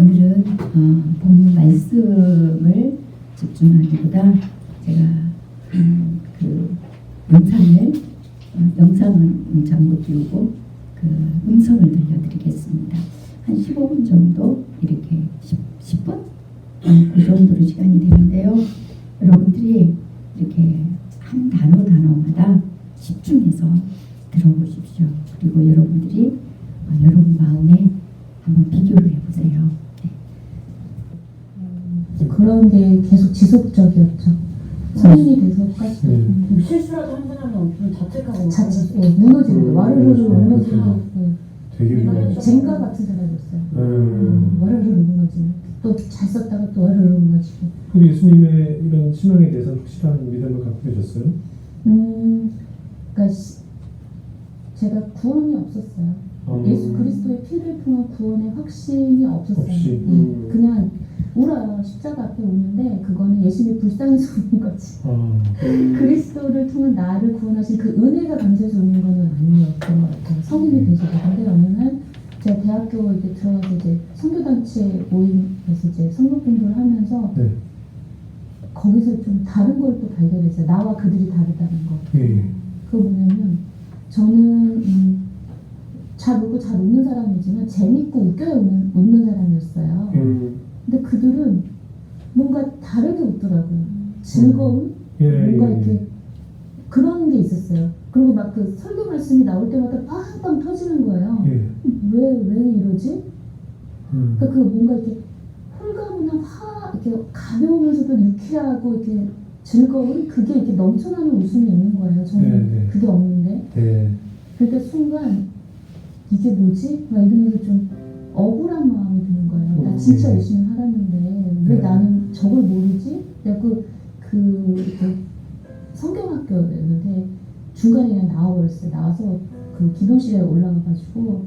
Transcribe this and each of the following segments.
오늘은 본문 말씀을 집중하기보다 제가 그 영상은 잠못 띄우고 그 음성을 들려드리겠습니다. 한 15분 정도 이렇게 10분? 그 정도로 시간이 되는데요. 여러분들이 이렇게 한 단어마다 집중해서 들어보십시오. 그리고 여러분들이 여러분 마음에 한번 비교를 해보세요. 네. 그런 게 계속 지속적이었죠. 성인이 돼서까지 실수라도 한 번 하면 좀 자책하고 무너지는 와르르르 무너지는 되게 젠가 같은 사람이었어요. 와르르르 무너지는 또 잘 썼다가 또 와르르르 무너지고. 그 예수님의 이런 신앙에 대해서 확실한 믿음을 갖고 계셨어요? 그러니까 제가 구원이 없었어요. 예수 그리스도의 피를 통한 구원의 확신이 없었어요. 없이. 그냥 울어요. 십자가 앞에 우는데 그거는 예수님이 불쌍해서 우는 거지. 그리스도를 통한 나를 구원하신 그 은혜가 감사해서 우는 거는 아니었던 것 같아요. 성인이 돼서. 근데 어느 날 제가 대학교 이제 들어가서 이제 선교단체 모임에서 이제 성경 공부를 하면서 네. 거기서 좀 다른 걸 또 발견했어요. 나와 그들이 다르다는 거. 예. 그거 뭐냐면 저는 잘 울고 잘 웃는 사람이지만 재밌고 웃겨야 웃는 사람이었어요. 근데 그들은 뭔가 다르게 웃더라고요. 즐거움? 뭔가 이렇게 그런 게 있었어요. 그리고 막 그 설교 말씀이 나올 때마다 빵빵 터지는 거예요. 왜 이러지? 그러니까 그 뭔가 이렇게 홀가분한 이렇게 가벼우면서도 유쾌하고 이렇게 즐거운 그게 이렇게 넘쳐나는 웃음이 있는 거예요. 저는 그게 없는데. 그때 순간 이게 뭐지? 막 이러면서 좀 억울한 마음이 드는 거예요. 나 진짜 열심히 살았는데 왜 나는 저걸 모르지? 내가 그 성경학교였는데 중간에 그냥 나와버렸어요. 나와서 그 기도실에 올라가가지고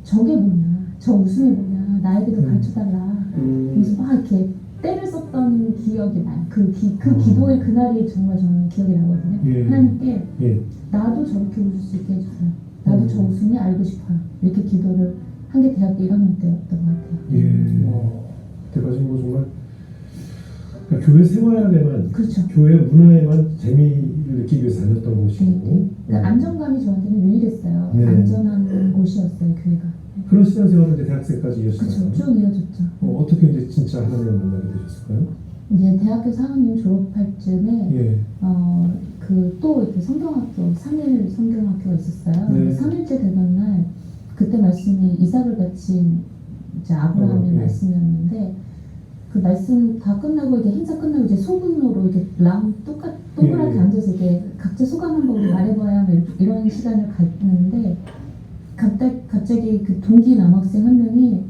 저게 뭐냐? 저 웃음이 뭐냐? 나에게도 가르쳐달라. 그래서 막 이렇게 때를 썼던 기억이 나요. 그 기도의 그날이 정말 저는 기억이 나거든요. 하나님께 나도 저렇게 웃을 수 있게 해주세요. 나도 저 웃음이 알고 싶어요. 이렇게 기도를 한 게 대학교 1학년 때였던 것 같아요. 그때 가진 거 정말 그러니까 교회 생활에만, 그렇죠. 교회 문화에만 재미를 느끼기 위해서 다녔던 곳이고 그러니까 안정감이 저한테는 유일했어요. 안전한 곳이었어요, 교회가. 그런 신앙생활을 이제 대학생까지 이어졌어요. 그렇죠. 쭉 이어졌죠. 어떻게 이제 진짜 하나님을 만나게 되셨을까요? 이제 대학교 4학년 졸업할 즈음에 그 또 이렇게 성경학교 3일 성경학교가 있었어요. 3일째 되던 날 그때 말씀이 이삭을 바친 이제 아브라함의 말씀이었는데 그 말씀 다 끝나고 이제 행사 끝나고 이제 소분으로 이렇게 동그랗게 앉아서 이렇게 각자 소감 한 번 말해봐야 이런 시간을 갖는데 갑자기 그 동기 남학생 한 명이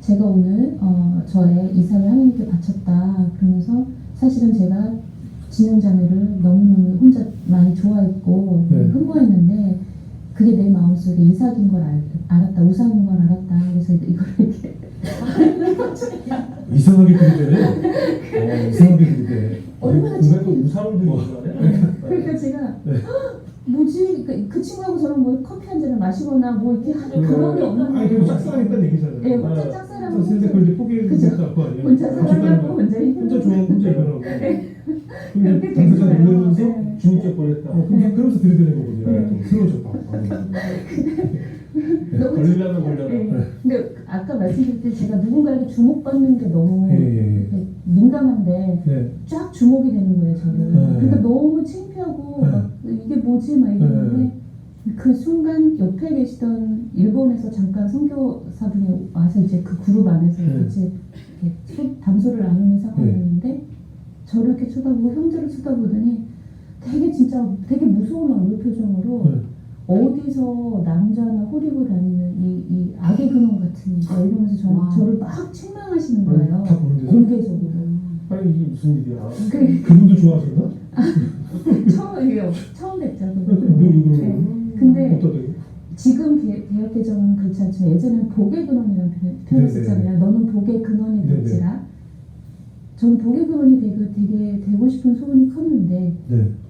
제가 오늘 저의 이삭을 하나님께 바쳤다 그러면서 사실은 제가 진영자매를 너무너무 혼자 많이 좋아했고 흠모했는데 그게 내 마음속에 이삭인 걸 알았다, 우상인 걸 알았다. 그래서 이걸 이렇게 이상하게 들리네. 이상하게 들리네. 얼마나 또 우상들이 그러니까 제가 뭐지? 그 친구하고 저랑 뭐 커피 한 잔을 마시거나 뭐 이렇게 하는 그런 게 없는 거예요. 그리고 짝사랑했다는 얘기잖아요. 네, 혼자 짝사랑하고 근데 그걸 이제 포기했을 거 아니에요? 혼자 사랑하고 혼자 좋아하고 혼자 이별하고. 그렇게 된 당사자 거예요. 놀라면서 중국적 보냈다. 그러면서 들이대는 거거든요. 틀어졌다. 걸리려면 걸려라. 근데 아까 말씀드릴 때 제가 누군가에게 주목받는 게 너무 민감한데 쫙 주목이 되는 거예요, 저는. 그러니까 너무 창피하고 막 이게 뭐지? 막 이러는데 그 순간 옆에 계시던 일본에서 잠깐 선교사분이 와서 이제 그 그룹 안에서 같이 이렇게 담소를 나누는 상황이었는데 저를 이렇게 쳐다보고 형제를 쳐다보더니 되게 무서운 얼굴 표정으로 어디서 남자나 호리고 다니는 이 악의 근원 같은 이가 이러면서 저를 막 책망하시는 거예요. 다 보는데서? 공개적으로. 아니 이게 무슨 일이야? 그분도 좋아하셨나? 처음 뵙죠. 근데 지금 개혁개정은 그렇지 않지만 예전에는 복의 근원이라는 표현을 썼잖아요. 너는 복의 근원이 될지라. 전 복의 근원이 되게 되고 싶은 소원이 컸는데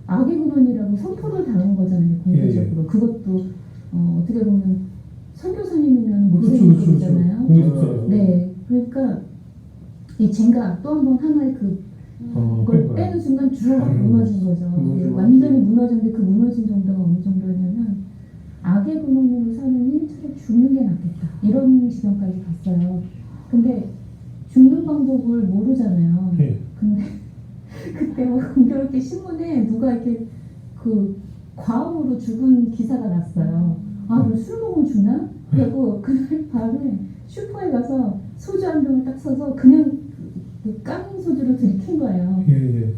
악의 근원이라고 선포를 당한 거잖아요. 공개적으로. 그것도 어떻게 보면 선교사님이면 목사님이잖아요. 그렇죠. 네. 그러니까 이 젠가 또 한 번 하나의 그걸 그러니까요. 빼는 순간 쭉 아유, 무너진 거죠. 무너지면 이게 완전히 무너졌는데 그 무너진 정도가 어느 정도냐면 악의 근원으로 사느니 차라리 죽는 게 낫겠다. 이런 지경까지 갔어요. 근데 죽는 방법을 모르잖아요. 예. 근데 그때 뭐 공교롭게 신문에 누가 이렇게 그 과음으로 죽은 기사가 났어요. 아, 그럼 술 먹으면 죽나? 그리고 그날 밤에 슈퍼에 가서 소주 한 병을 딱 사서 그냥 그 까민 소주를 들이킨 거예요. 예, 예.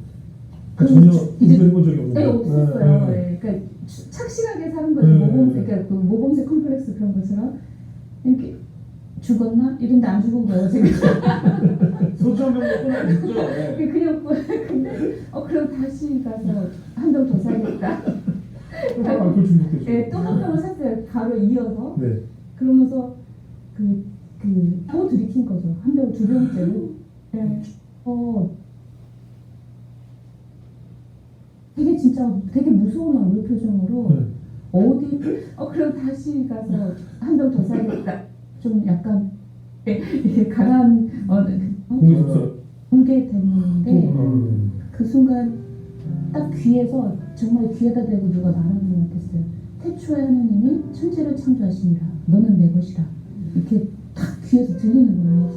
그 전혀 이제- 운전해본 적이 없는데. 네, 없었어요. 네. 네. 그러니까 착실하게 사는 거죠. 네. 모범생, 그러니까 그 모범생 컴플렉스 그런 것처럼 이렇게 죽었나? 이런데 안 죽은 거예요, 지금. 소주 한 병 먹고는 안 죽죠. 네. 그냥 근데 그럼 다시 가서 한 병 더 사야겠다. 또 알코올 중독되죠. 네, 또 한 병을 샀어요. 바로 이어서. 네. 그러면서 또 들이킨 거죠. 한 병 두 병째로. 네. 되게 진짜 되게 무서운 얼굴 표정으로 네. 그럼 다시 가서 한 병 더 사야겠다. 좀 약간 이렇게 강한 공개적서. 공개됐는데 음. 그 순간 딱 귀에서 정말 귀에다 대고 누가 말하는 것 같았어요. 태초에 하나님이 천지를 창조하시니라. 너는 내 것이라. 이렇게 딱 귀에서 들리는 거예요.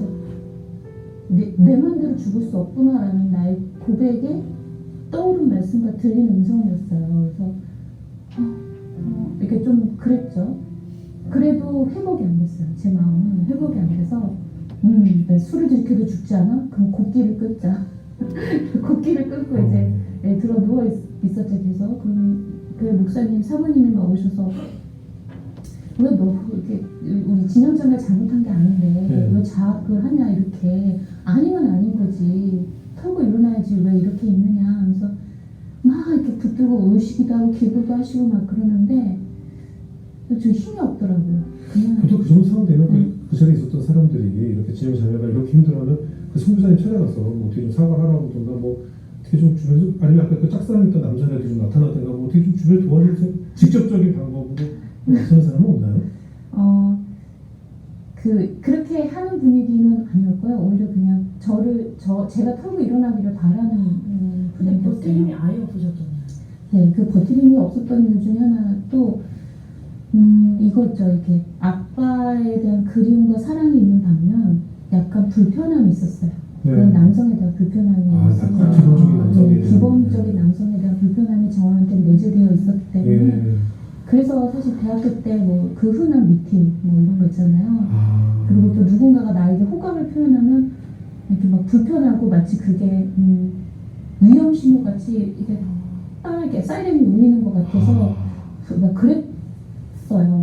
그래서 내 마음대로 죽을 수 없구나라는 나의 고백에 떠오른 말씀과 들리는 음성이었어요. 그래서 이렇게 좀 그랬죠. 그래도 회복이 안 됐어요. 제 마음은 회복이 안 돼서 네, 술을 들켜도 죽지 않아? 그럼 곱기를 끊자. 곱기를 끊고 이제 들어 누워 있었죠. 계속. 그럼 그 목사님 사모님이 막 오셔서 왜 너 이렇게 우리 진영장을 잘못한 게 아닌데 네. 왜 자학을 하냐 이렇게 아니면 아닌 거지 털고 일어나야지 왜 이렇게 있느냐 하면서 막 이렇게 붙들고 우시기도 하고 기도도 하시고 막 그러는데 저 힘이 없더라고요. 그냥 보통 그 정도 상황 되면 그 전에 있었던 사람들이 이렇게 진영 자매가 이렇게 힘들어하면 그 선교사님 찾아가서 뭐 어떻게 좀 사과를 하라고든가 뭐 어떻게 좀 주변에서 아니면 아까 그 짝사랑했던 남자애들이 좀 나타나든가 뭐 어떻게 좀 주변에 도와주세요. 직접적인 방법으로 나서는 사람은 없나요? 그렇게 하는 분위기는 아니었고요. 오히려 그냥 제가 털고 일어나기를 바라는 근데 분위기였어요. 버티림이 아예 없어졌잖아요. 네, 그 버티림이 없었던 이유 중에 하나 또 이거죠. 이렇게 아빠에 대한 그리움과 사랑이 있는 반면 약간 불편함이 있었어요. 그런 남성에 대한 불편함이 있었어요. 기본적인 남성에 대한. 기본적인 남성에 대한 불편함이 저한테 내재되어 있었기 때문에 예. 그래서 사실 대학교 때 뭐 그 흔한 미팅 뭐 이런 거 있잖아요. 아. 그리고 또 누군가가 나에게 호감을 표현하면 이렇게 막 불편하고 마치 그게 위험 신호 같이 이렇게 사이렌이 울리는 것 같아서 막 그랬어요.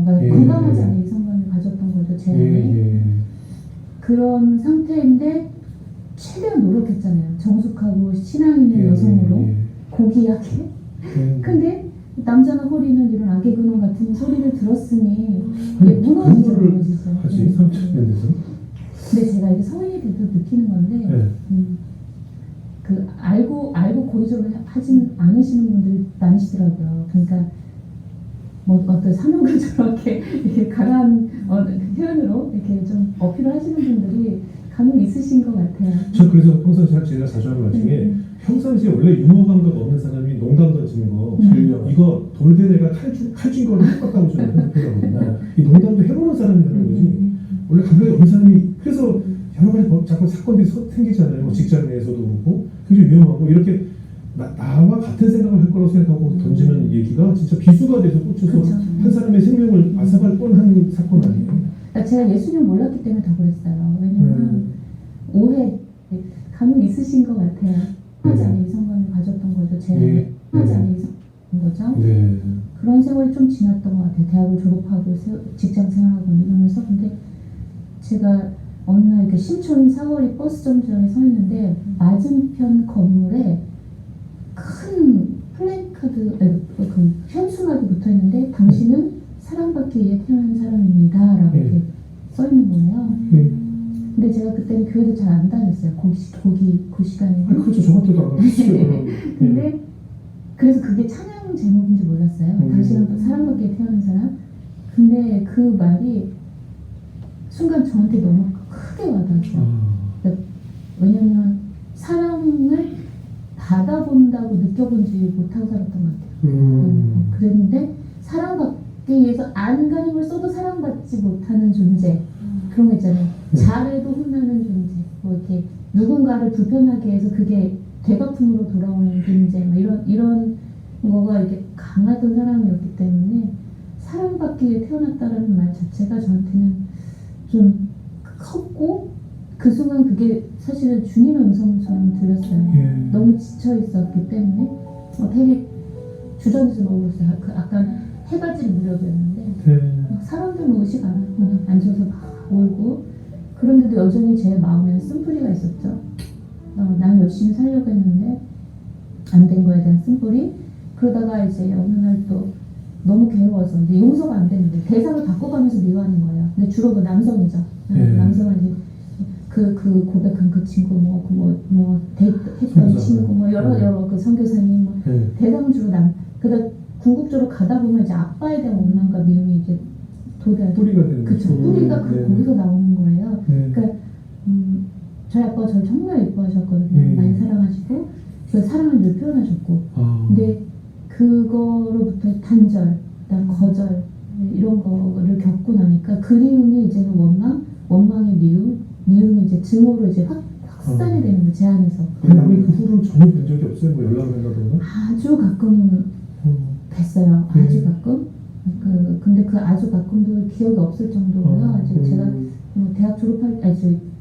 그러니까 예. 건강하지 않은 이성관을 가졌던 거죠, 제 안에. 예. 그런 상태인데 최대한 노력했잖아요. 정숙하고 신앙 있는 여성으로 고귀하게. 근데 남자가 허리는 이런 악의 근원 같은 소리를 들었으니 이게 무너지죠. 하지 30년대에서. 근데 제가 이게 성인이 돼서 느끼는 건데 네. 그 알고 고의적으로 하진 않으시는 분들이 많으시더라고요. 그러니까 뭐 어떤 사명감처럼 이렇게 강한 표현으로 이렇게 좀 어필을 하시는 분들이 간혹 있으신 것 같아요. 저 그래서 평상시에 제가 자주 하는 말 중에 평상시에 원래 유머 감각 없는 사람이 농담 던지는 거 이거 돌된 애가 칼진 거랑 똑같다고 저는 생각하거든요. 이 농담도 해보는 사람이 하는 거지 원래 감각이 없는 사람이 그래서 여러 가지 자꾸 사건들이 생기잖아요. 뭐 직장 내에서도 그렇고 굉장히 위험하고 이렇게 나와 같은 생각을 할 거라고 생각하고 던지는 얘기가 진짜 비수가 돼서 꽂혀서 그렇죠. 한 사람의 생명을 앗아갈 뻔한 사건 아니에요. 그러니까 제가 예수님 몰랐기 때문에 더 그랬어요. 왜냐면 오해 간혹 있으신 것 같아요. 하지 않은 이성관을 가졌던 거죠. 제 안에 하지 않은 이성관인 거죠. 네. 그런 세월이 좀 지났던 것 같아요. 대학을 졸업하고 직장 생활하고 이러면서. 근데 제가 어느 날 이렇게 신촌 사거리 버스 정류장에 서 있는데 맞은편 건물에 큰 플래카드, 그 현수막이 붙어 있는데 당신은 사랑받기 위해 태어난 사람입니다. 라고 이렇게 써 있는 거예요. 근데 제가 그때는 교회도 잘 안 다녔어요. 그 시간에는. 그렇죠. 저 같아도 안 가르치죠. 근데 그래서 그게 찬양 제목인지 몰랐어요. 당신은 사랑받기 위해 태어난 사람. 근데 그 말이 순간 저한테 너무 크게 와닿았어요. 아, 왜냐면 사랑을 받아본다고 느껴본지 못하고 살았던 것 같아요. 그랬는데 사랑받기 위해서 안간힘을 써도 사랑받지 못하는 존재, 그런 거 있잖아요. 잘해도 혼나는 존재, 뭐 이렇게 누군가를 불편하게 해서 그게 되갚음으로 돌아오는 존재, 뭐 이런 거가 이렇게 강하던 사람이었기 때문에 사랑받기 위해 태어났다라는 말 자체가 저한테는 좀 컸고, 그 순간 그게 사실은 주님의 음성처럼 들렸어요. 예. 너무 지쳐 있었기 때문에 되게 주저앉아서 먹었어요. 그 약간 해가 질 무렵이었는데 네. 사람들은 오지가 않아요. 그냥 앉아서 막 울고, 그런데도 여전히 제 마음에는 쓴뿌리가 있었죠. 난 열심히 살려고 했는데 안 된 거에 대한 쓴뿌리. 그러다가 이제 어느 날 또 너무 괴로워서 이제 용서가 안 되는데 대상을 바꿔가면서 미워하는 거예요. 근데 주로 그 남성이죠. 네. 남성은 이제 그 고백한 그 친구 뭐 데이트 했던 선교사. 친구 뭐 네. 여러 그 선교사님 뭐 네. 대상은 주로 그다음 궁극적으로 가다 보면 이제 아빠에 대한 원망과 미움이 이제 도달해. 뿌리가 되는 그쵸. 거죠. 뿌리가 네. 거기서 나오는 거예요. 네. 그러니까 저희 아빠가 저를 정말 예뻐하셨거든요. 네. 많이 사랑하시고 그 사랑을 늘 표현하셨고. 아, 근데 그거로부터 단절, 그다음 거절 이런 거를 겪고 나니까 그리움이 이제는 원망이 미움이 이제 증오로 이제 확산이 되는 거예요. 제 안에서. 근데 남이 그 후로는 전혀 뵌 적이 없어요? 뭐 연락을 한다던가? 아주 가끔 뵀어요. 네. 아주 가끔. 근데 그 아주 가끔도 기억이 없을 정도고요. 이제 제가 대학 졸업할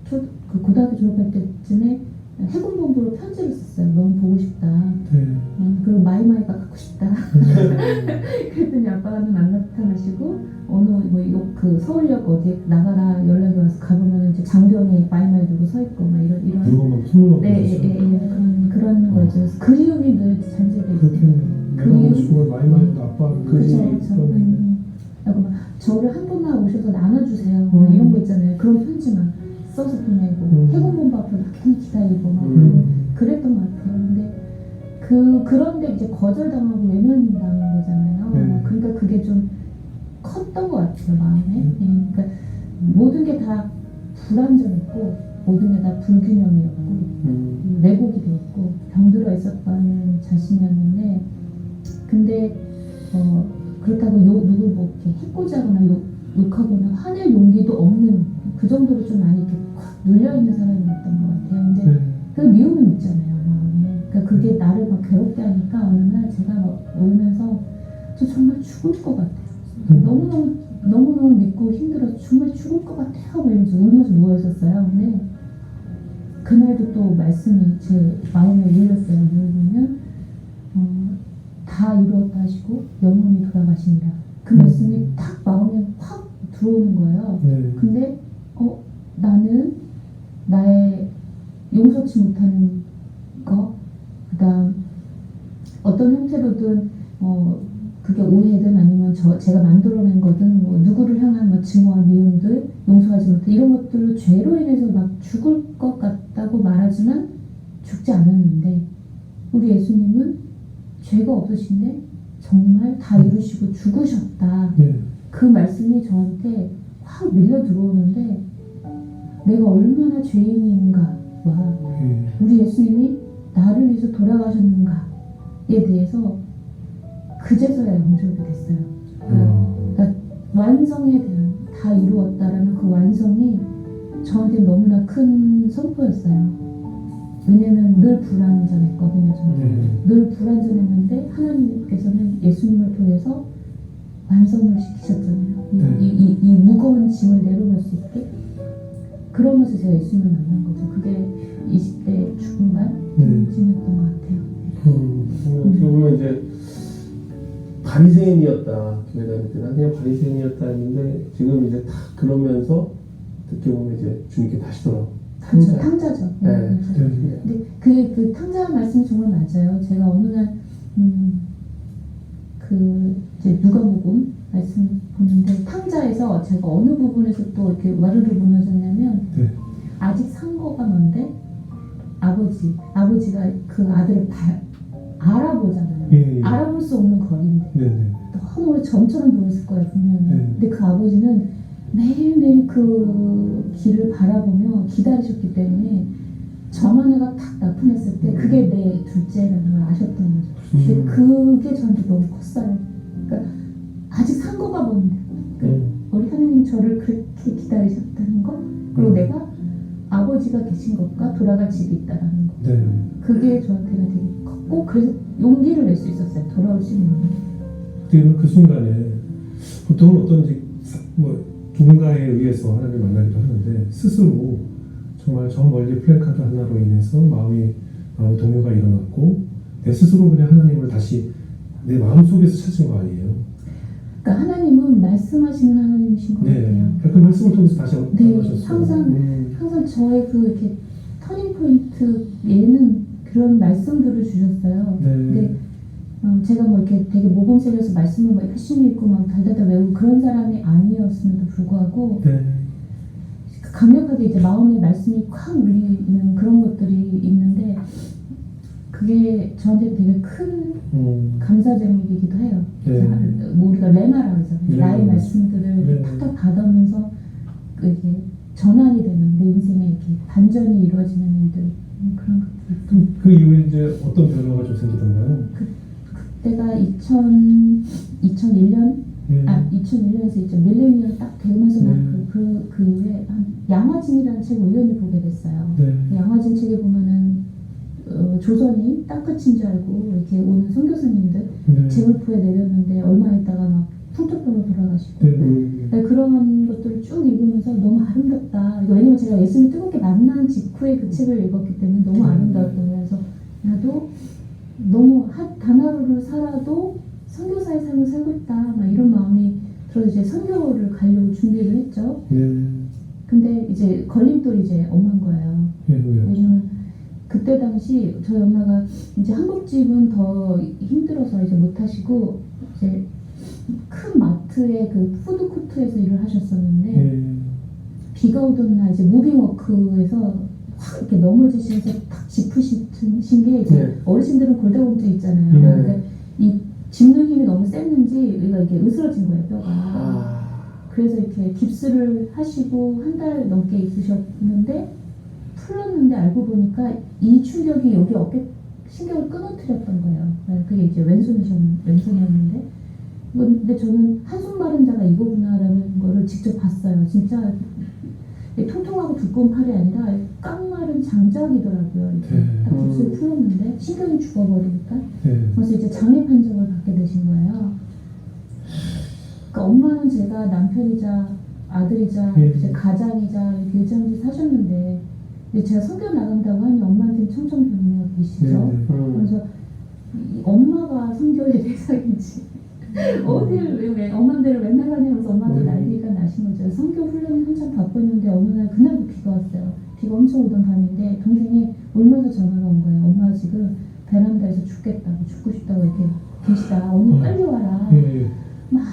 그 고등학교 졸업할 때쯤에 해군본부로 편지를 썼어요. 너무 보고 싶다. 네. 그리고 마이마이가 갖고 싶다. 그랬더니 아빠는 안 나타나시고 그 서울역 어디 나가라 연락이 와서 가보면 이제 장병이 마이마이 들고 서 있고 막 이런 물건만 선물만 네, 그런 거죠. 그래서 그리움이 늘 잔재돼 그렇게 있어요. 내가 보고 싶은 건 마이마이도 아빠는 그렇죠. 그리고 막 저를 한 번만 오셔서 나눠주세요. 뭐 이런 거 있잖아요. 그런 편지만 써서 보내고 해군본부 앞에 막히 기다리고 막 그랬던 것 같아요. 근데 그런데 이제 거절당하고 외면당한 거잖아요. 네. 그러니까 그게 좀 컸던 것 같아요, 마음에. 그러니까 모든 게 다 불안정했고 모든 게 다 불균형이었고 왜곡이 돼 있고 병들어 있었던 자신이었는데, 근데 그렇다고 누굴 뭐 이렇게 해코지하거나 욕하거나 화낼 용기도 없는, 그 정도로 좀 많이 이렇게 콱 눌려 있는 사람이었던 것 같아요. 근데 네. 그 미움은 있잖아요, 마음에. 그러니까 그게 나를 막 괴롭게 하니까 어느 날 제가 막 울면서 저 정말 죽을 것 같아요. 너무너무 믿고 힘들어서 정말 죽을 것 같아요. 이러면서 울면서 누워 있었어요. 근데 그날도 또 말씀이 제 마음에 울렸어요. 뭘 보면 다 이루었다 하시고 영원히 돌아가시니라. 그 말씀이 딱 마음에 확 들어오는 거예요. 네. 근데 나는 나의 용서치 못하는 거, 그다음 어떤 형태로든 그게 오해든 아니면 제가 만들어낸 거든 뭐 누구를 향한 뭐 증오와 미움들, 용서하지 못해 이런 것들로 죄로 인해서 막 죽을 것 같다고 말하지만 죽지 않았는데, 우리 예수님은 죄가 없으신데 정말 다 이루시고 죽으셨다. 네. 그 말씀이 저한테 확 밀려 들어오는데, 내가 얼마나 죄인인가와 네. 우리 예수님이 나를 위해서 돌아가셨는가에 대해서 그제서야 영접이 됐어요. 그러니까 완성에 대한, 다 이루었다라는 그 완성이 저한테 너무나 큰 선포였어요. 왜냐면 늘 불완전했거든요. 저는. 네. 늘 불완전했는데 하나님께서는 예수님을 통해서 완성을 시키셨잖아요. 네. 이 무거운 짐을 내려놓을 수 있게. 그러면서 제가 예수님을 만난 거죠. 그게 20대 중반쯤이었던 것 같아요. 어떻게 보면 이제 바리새인이었다, 교회 다닐 때는 그냥 바리새인이었다 했는데 지금 이제 다 그러면서 어떻게 보면 이제 주님께 다시 돌아오고 그렇죠. 탕자죠. 네. 근데 그 탕자 말씀이 정말 맞아요. 제가 어느 날 이제 누가복음 말씀 보는데 탕자에서 제가 어느 부분에서 또 이렇게 와르르 무너졌냐면, 네. 아직 상거가 뭔데 아버지가 그 아들을 알아보잖아요. 예. 알아볼 수 없는 거리인데 네. 네. 너무 점처럼 보였을 거예요, 분명히. 네. 근데 그 아버지는 매일매일 그 길을 바라보며 기다리셨기 때문에 저만 해가 탁 납품했을 때 그게 내 둘째라는 걸 아셨던 거죠. 근데 그게 저한테 너무 컸어요. 그러니까 아직 상고가 뭔데 우리 하나님 저를 그렇게 기다리셨다는 거, 그리고 내가 아버지가 계신 것과 돌아갈 집이 있다는 거, 네. 그게 저한테는 되게 컸고, 그래서 용기를 낼 수 있었어요. 돌아올 수 있는. 그때는 그 순간에 보통은 어떤지 누군가에 의해서 하나님을 만나기도 하는데 스스로 정말 저 멀리 플랜카드 하나로 인해서 마음의 동요가 일어났고 내 스스로 그냥 하나님을 다시 내 마음 속에서 찾은 거 아니에요? 그러니까 하나님은 말씀하시는 하나님이신 것 네. 같아요. 그 말씀을 통해서 다시 네, 만나셨어요. 항상 저의 그 이렇게 터닝 포인트에는 그런 말씀들을 주셨어요. 네. 근데 제가 뭐 이렇게 되게 모범생이어서 말씀을 뭐 열심히 읽고 막 달달달 외우고 그런 사람이 아니었음에도 불구하고 네. 강력하게 이제 마음의 말씀이 콱 울리는 그런 것들이 있는데 그게 저한테 되게 큰 감사 제목이기도 해요. 네. 뭐 우리가 레마라고 하잖아요. 네. 나의 말씀들을 네. 탁탁 받아오면서 이게 전환이 되는 내 인생에 이렇게 반전이 이루어지는 일들, 그런 것들. 그럼 그 이후에 이제 어떤 변화가 좀 생기던가요? 그때가 2001년 네. 2001년에서 이제 밀레니엄 딱 되면서 네. 그 이후에 양화진이라는 책을 우연히 보게 됐어요. 네. 양화진 책에 보면은 조선이 땅끝인 줄 알고 이렇게 오는 선교사님들 네. 제물포에 내렸는데 얼마 있다가 막 풍토병으로 돌아가시고 네. 네, 그런 것들을 쭉 읽으면서 너무 아름답다. 왜냐면 제가 예수님 뜨겁게 만난 직후에 그 책을 읽었기 때문에 너무 아름다웠던 거예요. 그래서 나도 너무 단 하루를 살아도 선교사의 삶을 살고 있다. 막 이런 마음이 들어서 이제 선교를 가려고 준비를 했죠. 네. 근데 이제 걸림돌이 이제 엄마인 거예요. 네. 왜요? 왜냐면 그때 당시 저희 엄마가 이제 한국집은 더 힘들어서 이제 못 하시고 이제 큰 마트의 그 푸드코트에서 일을 하셨었는데 네. 비가 오던 날 이제 무빙워크에서 확 이렇게 넘어지시면서 탁 짚으신 게 이제 네. 어르신들은 골다공증 있잖아요. 네. 그러니까 이 짚는 힘이 너무 셌는지 얘가 이게 으스러진 거예요, 뼈가. 그래서 이렇게 깁스를 하시고 한 달 넘게 있으셨는데 풀렸는데 알고 보니까 이 충격이 여기 어깨 신경을 끊어뜨렸던 거예요. 그게 이제 왼손이었는데 근데 저는 한손 마른 자가 이거구나라는 거를 직접 봤어요. 진짜 통통하고 두꺼운 팔이 아니라 깡마른 장작이더라고요. 이렇게 네. 딱 깁스를 풀었는데 신경이 죽어버리니까. 네. 그래서 이제 장애 판정을 받게 되신 거예요. 그러니까 엄마는 제가 남편이자 아들이자 예. 이제 가장이자 이렇게 일장일이 사셨는데 이제 제가 성교 나간다고 하니 엄마한테는 청천벽력이시죠. 네. 그래서 이 엄마가 성교의 대상인지 어디를 왜 엄마들을 맨날 가냐면서 엄마도 난리가 나신 거죠. 성교 훈련이 한참 바빴는데 어느 날 그날도 비가 왔어요. 비가 엄청 오던 밤인데 동생이 울면서 전화가 온 거예요. 엄마 지금 베란다에서 죽겠다고 죽고 싶다고 이렇게 계시다. 언니 빨리 와라. 네. 막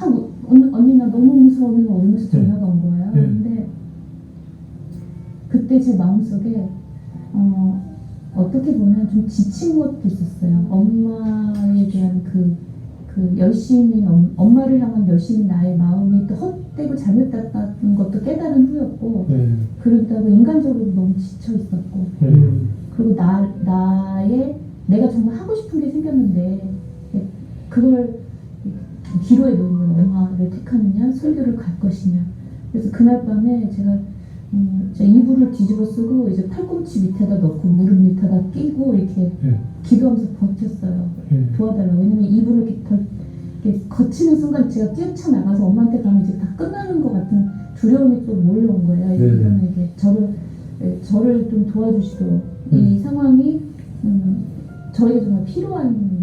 언니 나 너무 무서우면서 울면서 전화가 온 거예요. 네. 근데 그때 제 마음속에 어떻게 보면 좀 지친 것도 있었어요. 엄마에 대한 그 열심인 엄마를 향한 열심인 나의 마음이 또 헛되고 잘못됐다는 것도 깨달은 후였고 네. 그러기도 하고 인간적으로 너무 지쳐 있었고 그리고 내가 정말 하고 싶은 게 생겼는데 그걸 기로에 놓는 엄마를 택하느냐 설교를 갈 것이냐. 그래서 그날 밤에 제가 이불을 뒤집어 쓰고 이제 팔꿈치 밑에다 넣고 무릎 밑에다 끼고 이렇게 네. 기도하면서 버텼어요. 네. 도와달라고. 왜냐면 이불을 이렇게 거치는 순간 제가 뛰어쳐나가서 엄마한테 가면 이제 다 끝나는 것 같은 두려움이 또 몰려온 거예요. 네. 이거는 이게 저를 좀 도와주시도록 이 상황이 저에게 정말 필요한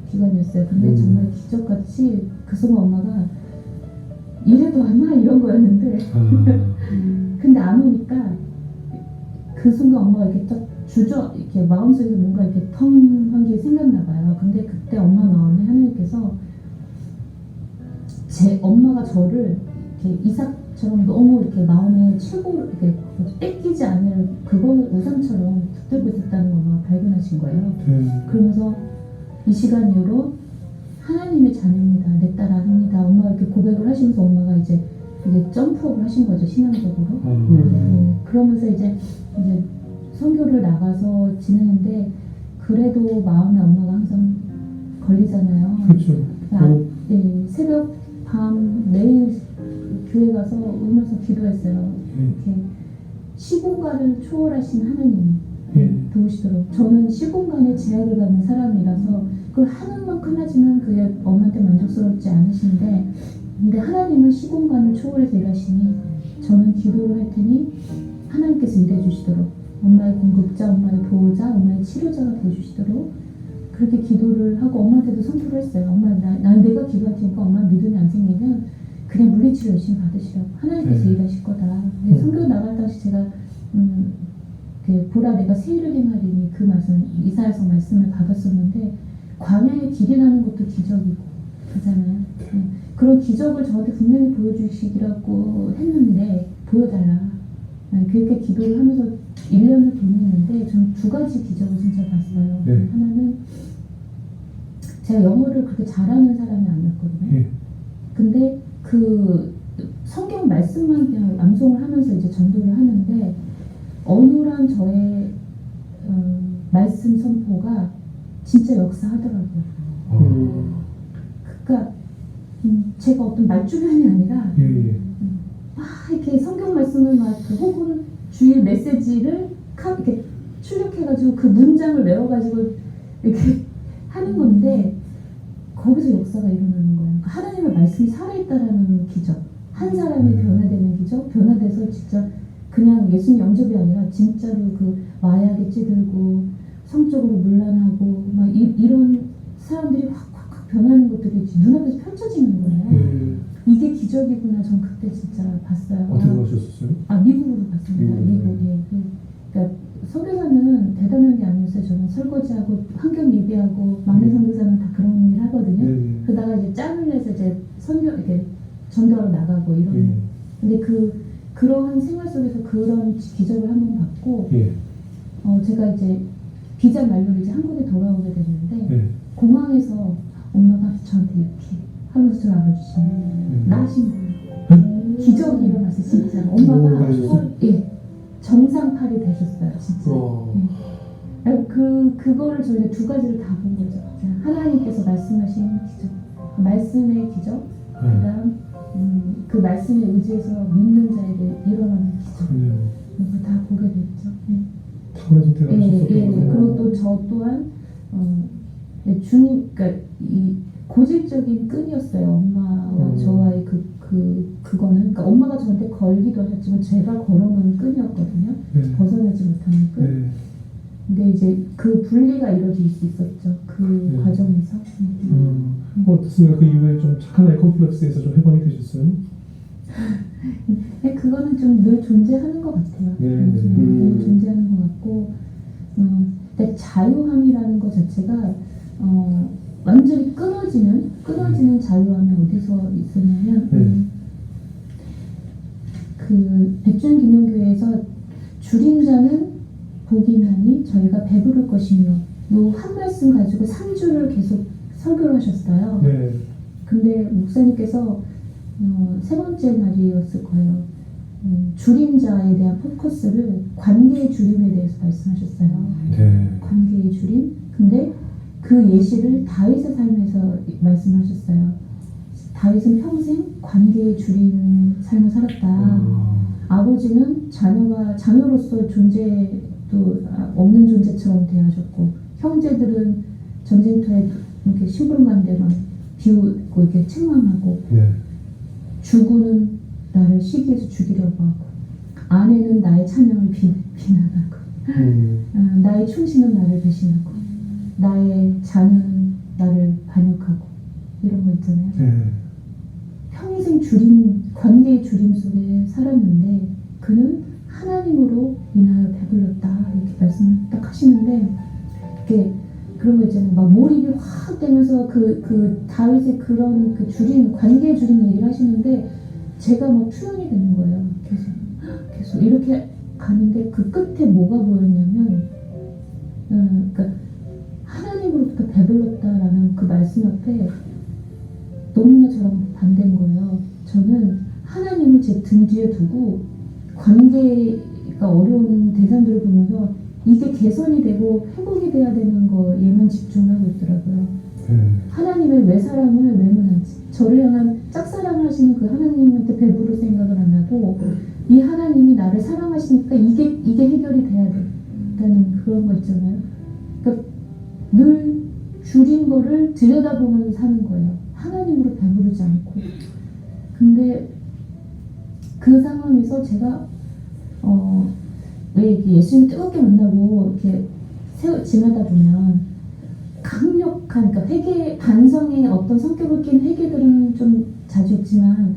기간이었어요. 근데 정말 기적같이 그 순간 엄마가 이래도 아마 이런 거였는데 근데 안 오니까 그 순간 엄마가 이렇게 딱 이렇게 마음속에서 뭔가 이렇게 텅 한 게 생겼나 봐요. 근데 그때 엄마 마음에 하나님께서 제 엄마가 저를 이렇게 이삭처럼 너무 이렇게 마음에 최고 이렇게 뺏기지 않을 그걸 우상처럼 붙들고 있었다는 걸 엄마가 발견하신 거예요. 그러면서 이 시간 이후로 하나님의 자녀입니다. 내 딸 아닙니다. 엄마가 이렇게 고백을 하시면서 엄마가 이제 이제 점프업을 하신 거죠, 신앙적으로. 그러면서 이제 선교를 나가서 지내는데 그래도 마음에 엄마가 항상 걸리잖아요. 그렇죠. 새벽 밤 매일 교회 가서 울면서 기도했어요. 이렇게 시공간을 초월하신 하나님 도우시도록. 저는 시공간에 제약을 받는 사람이라서 그걸 하는 만큼 하지만 그게 엄마한테 만족스럽지 않으신데, 근데 하나님은 시공간을 초월해서 일하시니 저는 기도를 할 테니 하나님께서 일해 주시도록, 엄마의 공급자, 엄마의 보호자, 엄마의 치료자가 되어주시도록 그렇게 기도를 하고 엄마한테도 선포를 했어요. 엄마, 내가 기도할 테니까 엄마 믿음이 안 생기면 그냥 물리치료 열심히 받으시라고. 하나님께서 일하실 거다. 근데 선교 나갈 당시 제가 보라 내가 새 일을 행하리니 그 말씀, 이사야서 말씀을 받았었는데, 광야에 길이 나는 것도 기적이고 그잖아요. 그런 기적을 저한테 분명히 보여주시기라고 했는데 보여달라. 그렇게 기도를 하면서 1년을 보냈는데 저는 2가지 기적을 진짜 봤어요. 네. 하나는 제가 영어를 그렇게 잘하는 사람이 아니었거든요. 근데 그 성경 말씀만 그냥 암송을 하면서 이제 전도를 하는데 어눌한 저의 말씀 선포가 진짜 역사하더라고요. 그러니까 제가 어떤 말주변이 아니라 이렇게 성경 말씀을 막 혹은 주일 메시지를 이렇게 출력해가지고 그 문장을 외워가지고 이렇게 하는 건데 거기서 역사가 일어나는 거예요. 그러니까 하나님의 말씀이 살아있다라는 기적, 한 사람이 변화되는 기적, 변화돼서 진짜 그냥 예수님 영접이 아니라 진짜로 그 마약에 찌들고 성적으로 문란하고 막 이런 사람들이 확 변하는 것들이 눈앞에서 펼쳐지는 거예요. 이게 기적이구나. 전 그때 진짜 봤어요. 어떻게 하셨었어요? 미국으로 갔습니다. 미국에. 그러니까 선교사는 대단한 게 아니었어요. 저는 설거지하고 환경 예배하고 막내 선교사는 다 그런 일 하거든요. 그러다가 이제 짬을 내서 이제 이렇게 전도하러 나가고 이런. 근데 그러한 생활 속에서 그런 기적을 한번 봤고, 제가 이제 비자 만료로 이제 한국에 돌아오게 됐는데 공항에서 엄마가 저한테 이렇게 하면서 저를 안아주시는 나신 거예요. 기적이 일어났어요. 진짜 엄마가 정상팔이 되셨어요. 진짜. 그거를 저희가 2가지를 다 본 거죠. 하나님께서 말씀하신 기적, 말씀의 기적, 그다음 그 말씀에 의지해서 믿는 자에게 일어나는 기적. 이거 다 보게 됐죠. 탁월한 선택을 하셨었던 거예요. 그리고 또 저 또한 그러니까 이 고질적인 끈이었어요. 엄마와 저와의 그거는, 그러니까 엄마가 저한테 걸기도 하셨지만 제가 걸어놓은 끈이었거든요. 벗어나지 못하는 끈. 근데 이제 그 분리가 이루어질 수 있었죠. 그 과정에서. 어떻습니까? 그 이후에 좀 착한 아이 컴플렉스에서 좀 해방이 되셨어요? 그거는 좀 늘 존재하는 것 같아요. 늘 존재하는 것 같고, 근데 자유함이라는 것 자체가 완전히 끊어지는 자유함이 어디서 있었냐면 그 백주기념교회에서 주린 자는 복이 있나니 저희가 배부를 것이며, 요 한 말씀 가지고 3주를 계속 설교를 하셨어요. 근데 목사님께서 3번째 날이었을 거예요. 줄임 자에 대한 포커스를 관계의 줄임에 대해서 말씀하셨어요. 관계의 줄임. 근데 그 예시를 다윗의 삶에서 말씀하셨어요. 다윗은 평생 관계의 줄임 삶을 살았다. 아버지는 자녀로서 존재도 없는 존재처럼 대하셨고, 형제들은 전쟁터에 이렇게 심부름간데만 비우고 이렇게 책망하고, 주군은 나를 시기해서 죽이려고 하고, 아내는 나의 찬양을 비난하고, 나의 충신은 나를 배신하고, 나의 자녀는 나를 반역하고, 이런 거 있잖아요. 평생 관계의 줄임 속에 살았는데 그는 하나님으로 인하여 배불렀다, 이렇게 말씀을 딱 하시는데, 이렇게 그런 거 있잖아요. 막 몰입이 확 되면서 그 다윗의 그런 관계의 줄임 얘기를 하시는데 제가 막 투영이 되는 거예요. 계속 이렇게 가는데 그 끝에 뭐가 보였냐면, 그러니까 하나님으로부터 배불렀다라는 그 말씀 앞에 너무나 저랑 반대인 거예요. 저는 하나님을 제 등 뒤에 두고 관계가 어려운 대상들을 보면서 이게 개선이 되고 회복이 돼야 되는 거에만 집중하고 있더라고요. 하나님의 왜 사랑을 외면하지? 저를 향한 짝사랑을 하시는 그 하나님한테 배부를 생각을 안 하고 이 하나님이 나를 사랑하시니까 이게 해결이 돼야 된다는 그런 거 있잖아요. 그러니까 늘 줄인 거를 들여다보면서 사는 거예요. 하나님으로 배부르지 않고. 근데 그 상황에서 제가 왜 이렇게 예수님 뜨겁게 만나고 이렇게 지나다 보면 강력한, 그러니까 회개 반성의 어떤 성격을 띈 회개들은 좀 자주 있지만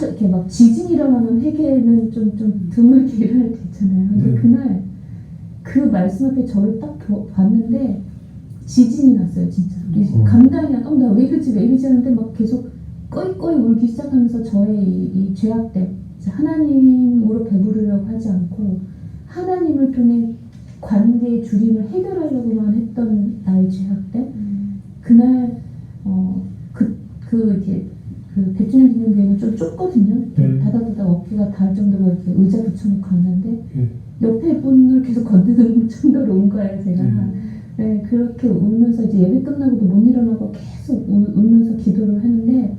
이렇게 막 지진이 일어나는 회개는 좀 드물게 일어날 때 있잖아요. 근데 그날 그 말씀 앞에 저를 딱 봤는데 지진이 났어요, 진짜. 감당이 안, 나 왜 이러지 하는데 막 계속 꺼이꺼이 울기 시작하면서 저의 이 죄악됨, 하나님으로 배부르려고 하지 않고 하나님을 통해 관계의 줄임을 해결하려고만 했던 나의 죄악됨. 그날 이렇게 그 백준영 기념교회는 좀 좁거든요. 다닥다닥 어깨가 닿을 정도로 이렇게 의자 붙여놓고 갔는데 옆에 분을 계속 건드는 정도로 온 거예요, 제가. 네, 그렇게 울면서 이제 예배 끝나고도 못 일어나고 계속 울면서 기도를 했는데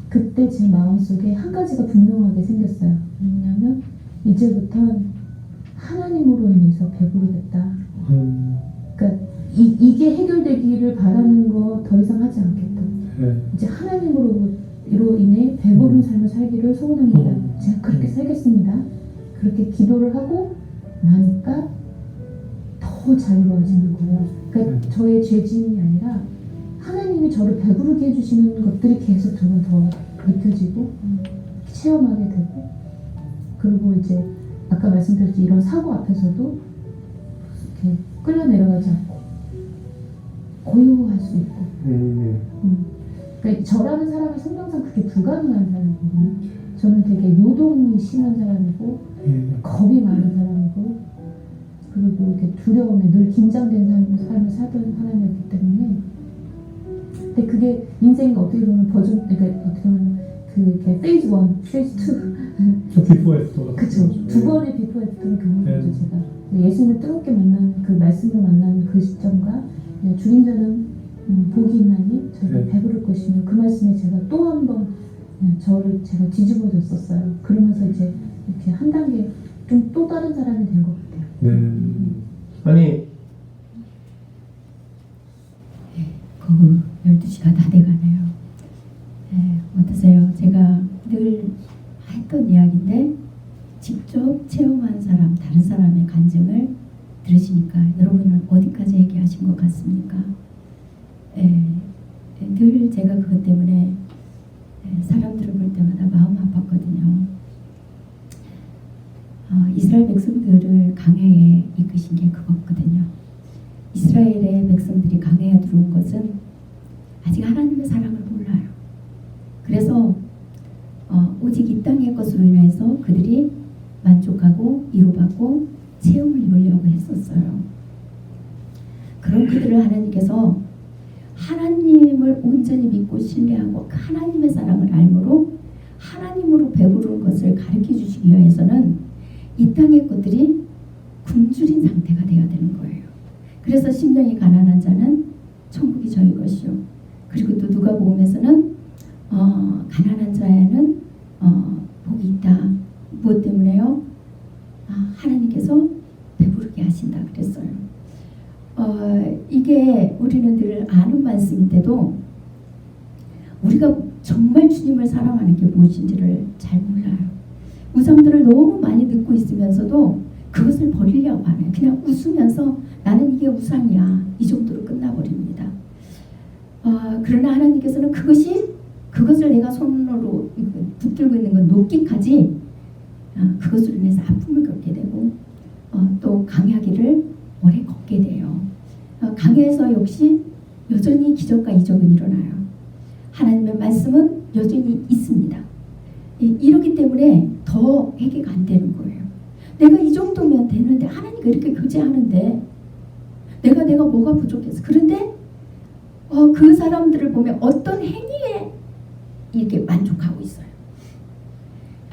그때 제 마음속에 한 가지가 분명하게 생겼어요. 뭐냐면 이제부턴 하나님으로 인해서 배부르겠다. 그러니까 이게 해결되기를 바라는 거 더 이상 하지 않겠다. 이제 하나님으로 인해 배부른 삶을 살기를 소원합니다. 제가 그렇게 살겠습니다. 그렇게 기도를 하고 나니까 더 자유로워지는 거예요. 그러니까 저의 죄짐이 아니라 하나님이 저를 배부르게 해주시는 것들이 계속 저는 더 느껴지고 체험하게 되고, 그리고 이제 아까 말씀드렸듯이 이런 사고 앞에서도 이렇게 끌려 내려가지 않고 고요할 수 있고. 그러니까 저라는 사람은 성경상 그게 불가능한 사람이거든요. 저는 되게 요동이 심한 사람이고 겁이 많은 사람이고, 그리고 이렇게 두려움에 늘 긴장된 삶을 살던 사람이었기 때문에. 근데 그게 인생이 어떻게 보면 그러니까 어떻게 보면 그게 페이즈 1, 페이즈 2. 비포 애프터가. 그쵸. 두 번의 비포 애프터를 경험했죠, 제가. 예수님을 뜨겁게 만난 그 말씀을 만난 그 시점과 죽인 자는 복이 있나니 저희가 배부를 것이며, 그 말씀에 제가 또 한 번 제가 뒤집어졌었어요. 그러면서 이제 이렇게 한 단계 좀 또 다른 사람이 된 것 같아요. 아니 거의 12시가 다 돼가네요. 어떠세요? 제가 늘 했던 이야기인데 직접 체험한 사람, 다른 사람의 간증을 들으시니까 여러분은 어디까지 얘기하신 것 같습니까? 늘 제가 그것 때문에 사람들을 볼 때마다 마음 아팠거든요. 이스라엘 백성들을 강해에 이끄신 게 그거거든요. 이스라엘의 백성들이 강해에 들어온 것은 아직 하나님의 사랑을 몰라요. 그래서 오직 이 땅의 것으로 인해서 그들이 만족하고 위로받고 체험을 입으려고 했었어요. 그런 그들을 하나님께서 하나님을 온전히 믿고 신뢰하고 하나님의 사랑을 알므로 하나님으로 배부른 것을 가르쳐 주시기 위해서는 이 땅의 것들이 굶주린 상태가 되어야 되는 거예요. 그래서 심령이 가난한 자는 천국이 저희 것이요. 그리고 또 누가복음에서는 가난한 자에는 복이 있다. 무엇 때문에요? 하나님께서 배부르게 하신다 그랬어요. 이게 우리는 늘 아는 말씀인데도 우리가 정말 주님을 사랑하는 게 무엇인지를 잘 몰라요. 우상들을 너무 많이 듣고 있으면서도 그것을 버리려고 하네요. 그냥 웃으면서 나는 이게 우상이야, 이 정도로 끝나버립니다. 그러나 하나님께서는 그것을 내가 손으로 붙들고 있는 건 놓기까지 그것으로 인해서 아픔을 겪게 되고 또 강하기를 오래 걷게 돼요. 강해에서 역시 여전히 기적과 이적은 일어나요. 하나님의 말씀은 여전히 있습니다. 이렇기 때문에 더 회개가 안 되는 거예요. 내가 이 정도면 되는데 하나님과 이렇게 교제하는데 내가 뭐가 부족해서. 그런데 그 사람들을 보면 어떤 행위에 이렇게 만족하고 있어요.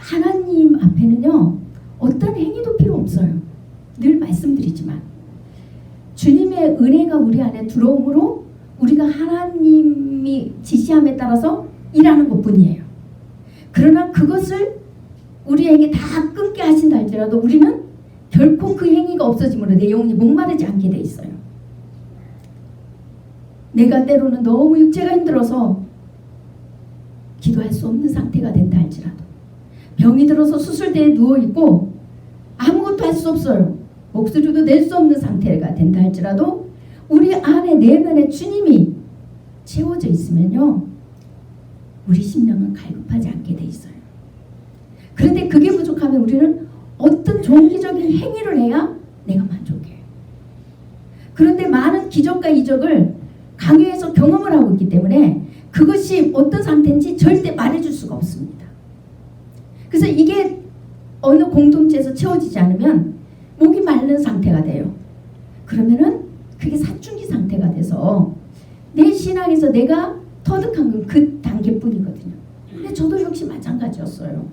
하나님 앞에는요 어떤 행위도 필요 없어요. 늘 말씀드리지만 주님의 은혜가 우리 안에 들어오므로 우리가 하나님이 지시함에 따라서 일하는 것뿐이에요. 그러나 그것을 우리에게 다 끊게 하신다 할지라도 우리는 결코 그 행위가 없어짐으로 내 영혼이 목마르지 않게 돼 있어요. 내가 때로는 너무 육체가 힘들어서 기도할 수 없는 상태가 된다 할지라도, 병이 들어서 수술대에 누워있고 아무것도 할 수 없어요. 목소리도 낼 수 없는 상태가 된다 할지라도 우리 안에 내면에 주님이 채워져 있으면요 우리 심령은 갈급하지 않게 돼 있어요. 그런데 그게 부족하면 우리는 어떤 종기적인 행위를 해야 내가 만족해요. 그런데 많은 기적과 이적을 강요해서 경험을 하고 있기 때문에 그것이 어떤 상태인지 절대 말해줄 수가 없습니다. 그래서 이게 어느 공동체에서 채워지지 않으면 목이 마른 상태가 돼요. 그러면은 그게 사춘기 상태가 돼서 내 신앙에서 내가 터득한 건 그 단계뿐이거든요. 근데 저도 역시 마찬가지였어요.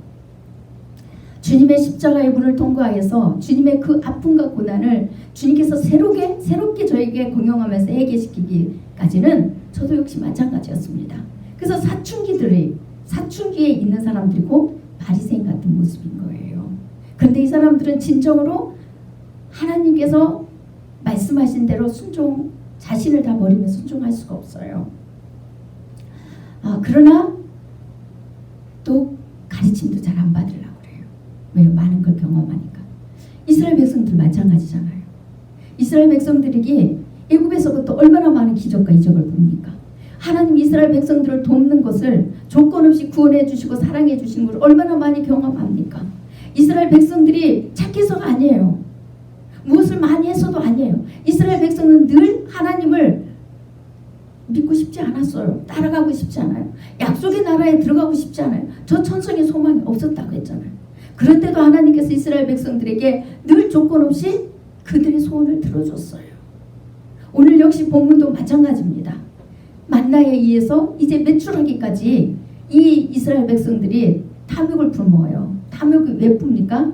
주님의 십자가의 문을 통과해서 주님의 그 아픔과 고난을 주님께서 새롭게 저에게 공용하면서 해결시키기까지는 저도 역시 마찬가지였습니다. 그래서 사춘기에 있는 사람들이 곧 바리새인 같은 모습인 거예요. 그런데 이 사람들은 진정으로 하나님께서 말씀하신 대로 자신을 다 버리면 순종할 수가 없어요. 그러나 또 가르침도 잘 안 받으려고 그래요. 왜요? 많은 걸 경험하니까. 이스라엘 백성들 마찬가지잖아요. 이스라엘 백성들이 애굽에서부터 얼마나 많은 기적과 이적을 봅니까? 하나님 이스라엘 백성들을 돕는 것을 조건 없이 구원해 주시고 사랑해 주시는 걸 얼마나 많이 경험합니까? 이스라엘 백성들이 착해서가 아니에요. 무엇을 많이 했어도 아니에요. 이스라엘 백성은 늘 하나님을 믿고 싶지 않았어요. 따라가고 싶지 않아요. 약속의 나라에 들어가고 싶지 않아요. 저 천성의 소망이 없었다고 했잖아요. 그런데도 하나님께서 이스라엘 백성들에게 늘 조건 없이 그들의 소원을 들어줬어요. 오늘 역시 본문도 마찬가지입니다. 만나에 의해서 이제 매출하기까지 이 이스라엘 백성들이 탐욕을 품어요. 탐욕이 왜 풉니까?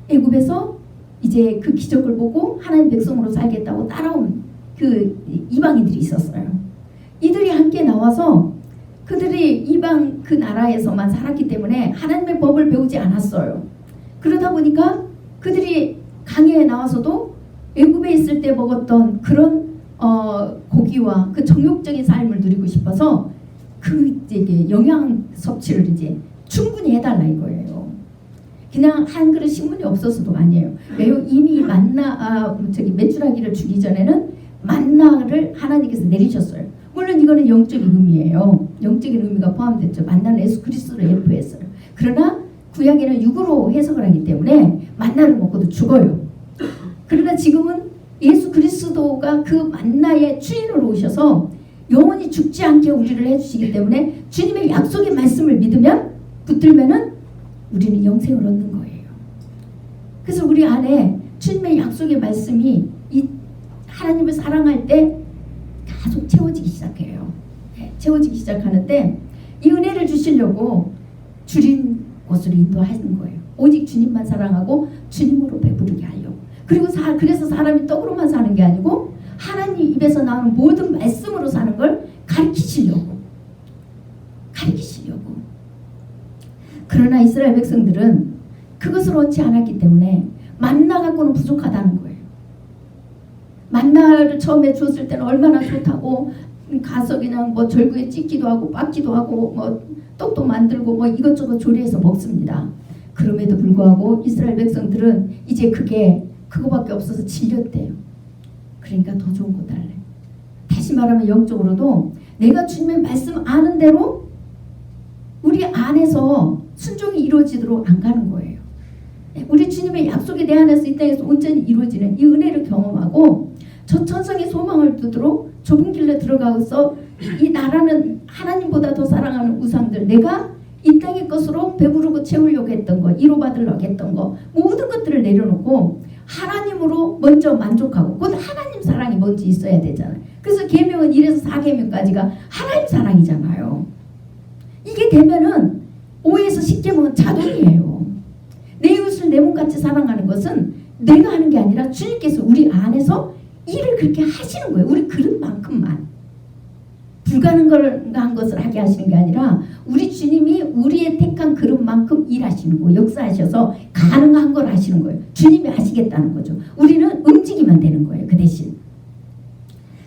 애굽에서 이제 그 기적을 보고 하나님 백성으로 살겠다고 따라온 그 이방인들이 있었어요. 이들이 함께 나와서 그들이 이방 그 나라에서만 살았기 때문에 하나님의 법을 배우지 않았어요. 그러다 보니까 그들이 강해에 나와서도 애굽에 있을 때 먹었던 그런 고기와 그 정욕적인 삶을 누리고 싶어서 그 이제 영양 섭취를 이제 충분히 해달라 이거예요. 그냥 한 그릇 식문이 없어서도 아니에요. 왜요? 이미 메추라기를 주기 전에는 만나를 하나님께서 내리셨어요. 물론 이거는 영적인 의미예요. 영적인 의미가 포함됐죠. 만나는 예수 그리스도를 예표했어요. 그러나 구약에는 육으로 해석을 하기 때문에 만나를 먹고도 죽어요. 그러나 지금은 예수 그리스도가 그 만나의 주인으로 오셔서 영원히 죽지 않게 우리를 해주시기 때문에 주님의 약속의 말씀을 믿으면 붙들면은 우리는 영생을 얻는 거예요. 그래서 우리 안에 주님의 약속의 말씀이 이 하나님을 사랑할 때 계속 채워지기 시작해요. 채워지기 시작하는데 이 은혜를 주시려고 줄인 곳으로 인도하는 거예요. 오직 주님만 사랑하고 주님으로 배부르게 하려고. 그리고 그래서 사람이 떡으로만 사는 게 아니고 하나님 입에서 나오는 모든 말씀으로 사는 걸 가르치시려고. 그러나 이스라엘 백성들은 그것을 원치 않았기 때문에 만나 갖고는 부족하다는 거예요. 만나를 처음에 주었을 때는 얼마나 좋다고 가서 그냥 뭐 절구에 찍기도 하고 빻기도 하고 뭐 떡도 만들고 뭐 이것저것 조리해서 먹습니다. 그럼에도 불구하고 이스라엘 백성들은 이제 그거밖에 없어서 질렸대요. 그러니까 더 좋은 거 달래. 다시 말하면 영적으로도 내가 주님의 말씀 아는 대로 우리 안에서 순종이 이루어지도록 안 가는 거예요. 우리 주님의 약속이 내 안에서 이 땅에서 온전히 이루어지는 이 은혜를 경험하고 저 천성의 소망을 두도록 좁은 길로 들어가서 이 나라는 하나님보다 더 사랑하는 우상들, 내가 이 땅의 것으로 배부르고 채우려고 했던 거, 이로받으려고 했던 거, 모든 것들을 내려놓고 하나님으로 먼저 만족하고, 곧 하나님 사랑이 먼저 있어야 되잖아요. 그래서 계명은 1에서 4계명까지가 하나님 사랑이잖아요. 이게 되면은 5에서 10계명은 자동이에요. 내 이웃을 내 몸같이 사랑하는 것은 내가 하는 게 아니라 주님께서 우리 안에서 일을 그렇게 하시는 거예요. 우리 그릇만큼만. 불가능한 것을 하게 하시는 게 아니라 우리 주님이 우리의 택한 그릇만큼 일하시는 거예요. 역사하셔서 가능한 걸 하시는 거예요. 주님이 하시겠다는 거죠. 우리는 움직이면 되는 거예요. 그 대신.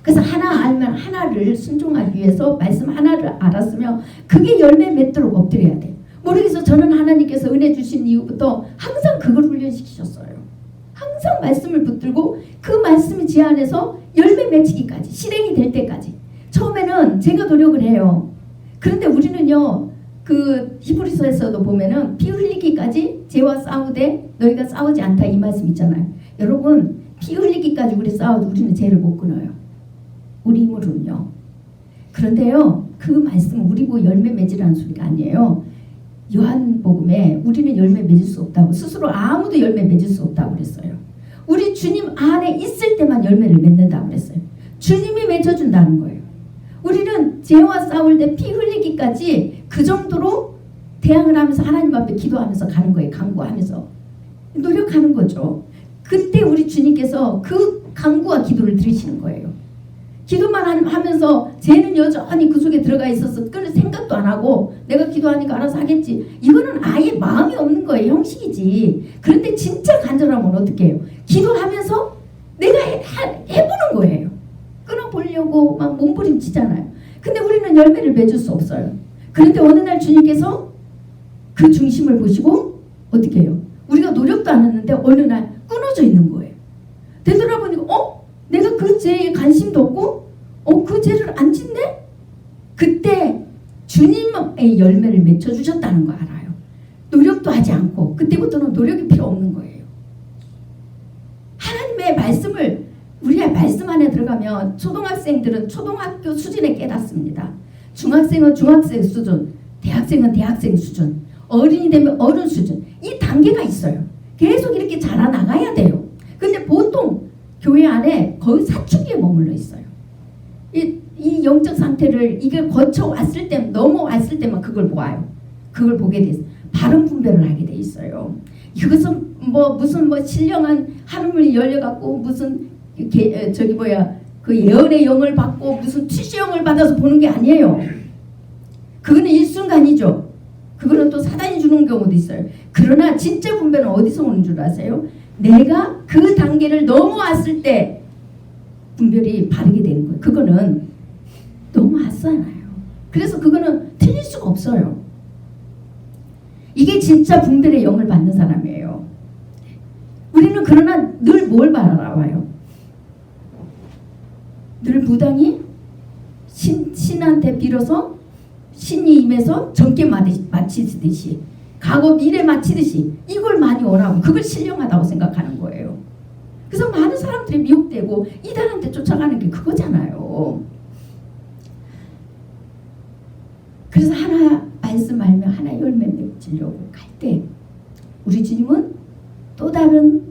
그래서 하나 알면 하나를 순종하기 위해서 말씀 하나를 알았으면 그게 열매 맺도록 엎드려야 돼요. 모르겠어. 저는 하나님께서 은혜 주신 이후부터 항상 그걸 훈련시키셨어요. 항상 말씀을 붙들고 그 말씀이 제 안에서 열매 맺히기까지, 실행이 될 때까지. 처음에는 제가 노력을 해요. 그런데 우리는요, 그 히브리서에서도 보면은 피 흘리기까지 죄와 싸우되 너희가 싸우지 않다 이 말씀 있잖아요. 여러분, 피 흘리기까지 우리 싸워도 우리는 죄를 못 끊어요. 우리 힘으로는요. 그런데요, 그 말씀은 우리 보고 열매 맺으라는 소리가 아니에요. 요한복음에 우리는 열매 맺을 수 없다고, 스스로 아무도 열매 맺을 수 없다고 그랬어요. 우리 주님 안에 있을 때만 열매를 맺는다고 그랬어요. 주님이 맺어준다는 거예요. 우리는 죄와 싸울 때 피 흘리기까지 그 정도로 대항을 하면서 하나님 앞에 기도하면서 가는 거예요. 간구하면서 노력하는 거죠. 그때 우리 주님께서 그 간구와 기도를 들으시는 거예요. 기도만 하면서 죄는 여전히 그 속에 들어가 있어서 그걸 생각도 안 하고 내가 기도하니까 알아서 하겠지. 이거는 아예 마음이 없는 거예요. 형식이지. 그런데 진짜 간절하면 어떻게 해요? 기도하면서 내가 해보는 거예요. 끊어보려고 막 몸부림치잖아요. 근데 우리는 열매를 맺을 수 없어요. 그런데 어느 날 주님께서 그 중심을 보시고 어떻게 해요? 우리가 노력도 안 했는데 어느 날 끊어져 있는 거예요. 되돌아보니까 내가 그 죄에 관심도 없고 그 죄를 안 짓네? 그때 주님의 열매를 맺혀주셨다는 거 알아요. 노력도 하지 않고 그때부터는 노력이 필요 없는 거예요. 하나님의 말씀을 우리가 말씀 안에 들어가면 초등학생들은 초등학교 수준에 깨닫습니다. 중학생은 중학생 수준, 대학생은 대학생 수준, 어른이 되면 어른 수준. 이 단계가 있어요. 계속 이렇게 자라나가야 돼요. 근데 보통 교회 안에 거의 사춘기에 머물러 있어요. 이 영적 상태를 이걸 거쳐왔을 때, 넘어왔을 때만 그걸 보아요. 그걸 보게 돼서 바른 분별을 하게 돼 있어요. 이것은 무슨 신령한 하늘문이 열려갖고 무슨 그 예언의 영을 받고 무슨 취시영을 받아서 보는 게 아니에요. 그거는 일순간이죠. 그거는 또 사단이 주는 경우도 있어요. 그러나 진짜 분별은 어디서 오는 줄 아세요? 내가 그 단계를 넘어왔을 때 분별이 바르게 되는 거예요. 그거는 넘어왔잖아요. 그래서 그거는 틀릴 수가 없어요. 이게 진짜 분별의 영을 받는 사람이에요. 우리는 그러나 늘 뭘 바라봐요? 늘 무당이 신한테 빌어서 신이 임해서 정계 마치듯이 과거 미래 마치듯이 이걸 많이 원하고 그걸 신령하다고 생각하는 거예요. 그래서 많은 사람들이 미혹되고 이단한테 쫓아가는 게 그거잖아요. 그래서 하나 말씀 알면 하나 열매 맺으려고 갈 때 우리 주님은 또 다른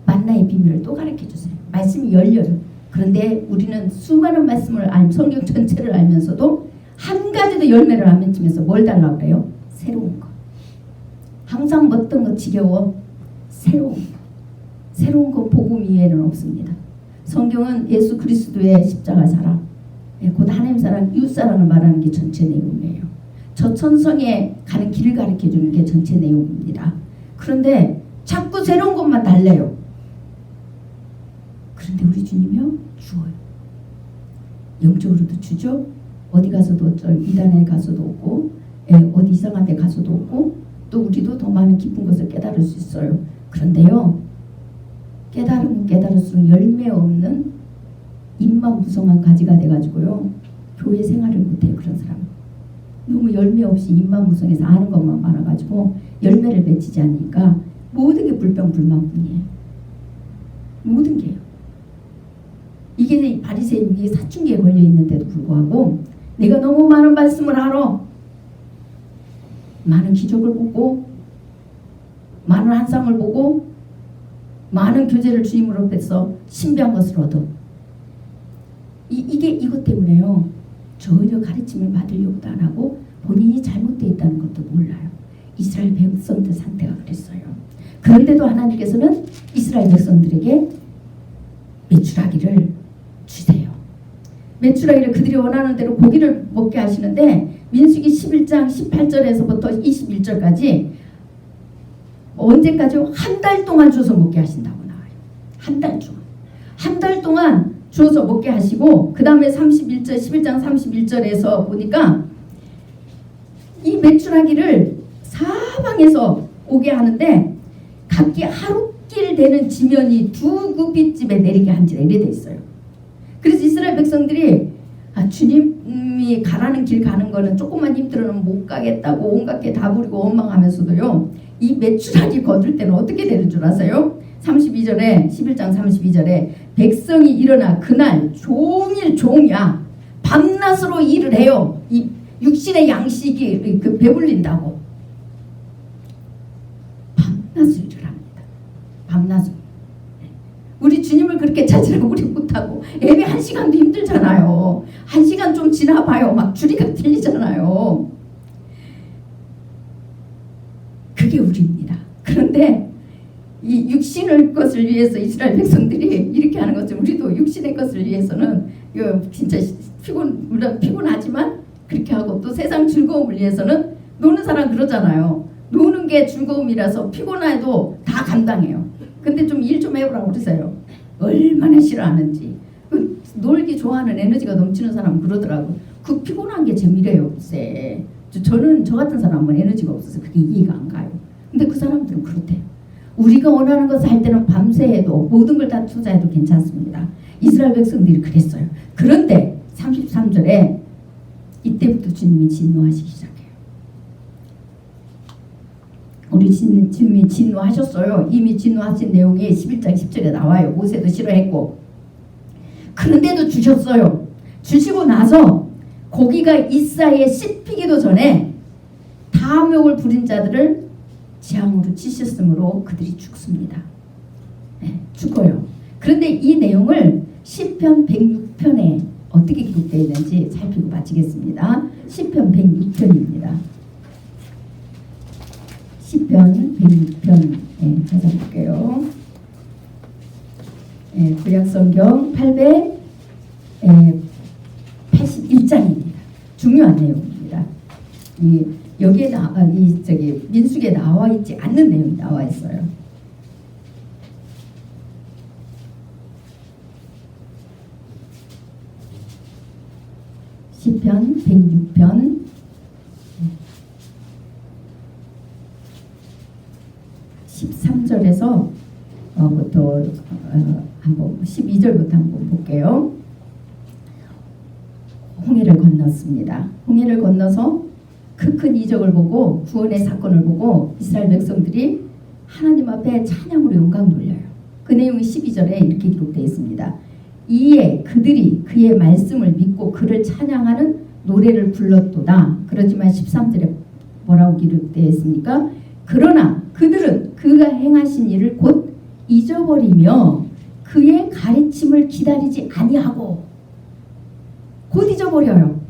만나의 비밀을 또 가르쳐 주세요. 말씀이 열려요. 그런데 우리는 수많은 말씀을 성경 전체를 알면서도 한 가지도 열매를 안 맺으면서 뭘 달라고 그래요? 새로운 거. 항상 어떤 거 지겨워? 새로운 거. 새로운 거 복음 이외에는 없습니다. 성경은 예수 그리스도의 십자가 사랑, 곧 하나님 사랑, 이웃 사랑을 말하는 게 전체 내용이에요. 저 천성에 가는 길을 가르쳐 주는 게 전체 내용입니다. 그런데 자꾸 새로운 것만 달래요. 그런데 우리 주님이요? 주어요. 영적으로도 주죠. 어디 가서도 이단에 가서도 없고 어디 이상한 데 가서도 없고 또 우리도 더 많은 깊은 것을 깨달을 수 있어요. 그런데요. 깨달으면 깨달을수록 열매 없는 입만 무성한 가지가 돼가지고요. 교회 생활을 못해요. 그런 사람. 너무 열매 없이 입만 무성해서 아는 것만 많아가지고 열매를 맺히지 않으니까 모든 게 불평불만뿐이에요. 모든 게요. 이게 바리새인 이게 사춘기에 걸려 있는데도 불구하고 내가 너무 많은 말씀을 알아. 많은 기적을 보고 많은 환상을 보고 많은 교제를 주님으로 뺏어 신비한 것을 얻어. 이게 이것 때문에요. 전혀 가르침을 받으려고도 안 하고 본인이 잘못되어 있다는 것도 몰라요. 이스라엘 백성들 상태가 그랬어요. 그런데도 하나님께서는 이스라엘 백성들에게 메추라기를 주세요. 메추라기를 그들이 원하는 대로 고기를 먹게 하시는데 민수기 11장 18절에서부터 21절까지 언제까지 한 달 동안 주어서 먹게 하신다고 나와요. 한 달 동안. 한 달 동안 주어서 먹게 하시고 그 다음에 31절 11장 31절에서 보니까 이 메추라기를 사방에서 오게 하는데 각기 하루길 되는 지면이 두 구빗집에 내리게 한지라 이래 돼 있어요. 그래서 이스라엘 백성들이 주님이 가라는 길 가는 거는 조금만 힘들어는 못 가겠다고 온갖 게 다 부리고 원망하면서도요. 이 메추라기 거둘 때는 어떻게 되는 줄 아세요? 32절에 11장 32절에 백성이 일어나 그날 종일 종야 밤낮으로 일을 해요. 이 육신의 양식이 배불린다고 밤낮을 일을 합니다. 밤낮으로. 우리 주님을 그렇게 찾으라고 우리 못하고 예배 1시간도 힘들잖아요. 1시간 좀 지나봐요. 막 줄이가 틀리잖아요. 그게 우리입니다. 그런데 이 육신의 것을 위해서 이스라엘 백성들이 이렇게 하는 것은 우리도 육신의 것을 위해서는 진짜 물론 피곤하지만 그렇게 하고 또 세상 즐거움을 위해서는 노는 사람 그러잖아요. 노는 게 즐거움이라서 피곤해도 다 감당해요. 근데 좀 일 좀 해보라고 그러세요. 얼마나 싫어하는지. 놀기 좋아하는 에너지가 넘치는 사람은 그러더라고. 그 피곤한 게 재미래요. 글쎄. 저는 저 같은 사람은 에너지가 없어서 그게 이해가 안 가요. 근데 그 사람들은 그렇대요. 우리가 원하는 것을 할 때는 밤새 해도 모든 걸 다 투자해도 괜찮습니다. 이스라엘 백성들이 그랬어요. 그런데 33절에 이때부터 주님이 진노하시기 시작해요. 우리 주님이 진노하셨어요. 이미 진노하신 내용이 11장 10절에 나와요. 모세도 싫어했고. 그런데도 주셨어요. 주시고 나서 고기가 이 사이에 씹히기도 전에 탐욕을 부린 자들을 재앙으로 치셨으므로 그들이 죽습니다. 네, 죽어요. 그런데 이 내용을 시편 106편에 어떻게 기록되어 있는지 살피고 마치겠습니다. 시편 106편입니다. 시편 106편 찾아볼게요. 구약성경 881장입니다. 중요한 내용입니다. 여기에 민수기에 나와 있지 않는 내용이 나와 있어요. 시편 106편 13절에서 부터 한번 12절부터 한번 볼게요. 홍해를 건넜습니다. 홍해를 건너서 그 큰 이적을 보고 구원의 사건을 보고 이스라엘 백성들이 하나님 앞에 찬양으로 영광 돌려요. 그 내용이 12절에 이렇게 기록되어 있습니다. 이에 그들이 그의 말씀을 믿고 그를 찬양하는 노래를 불렀도다. 그렇지만 13절에 뭐라고 기록되어 있습니까? 그러나 그들은 그가 행하신 일을 곧 잊어버리며 그의 가르침을 기다리지 아니하고 곧 잊어버려요.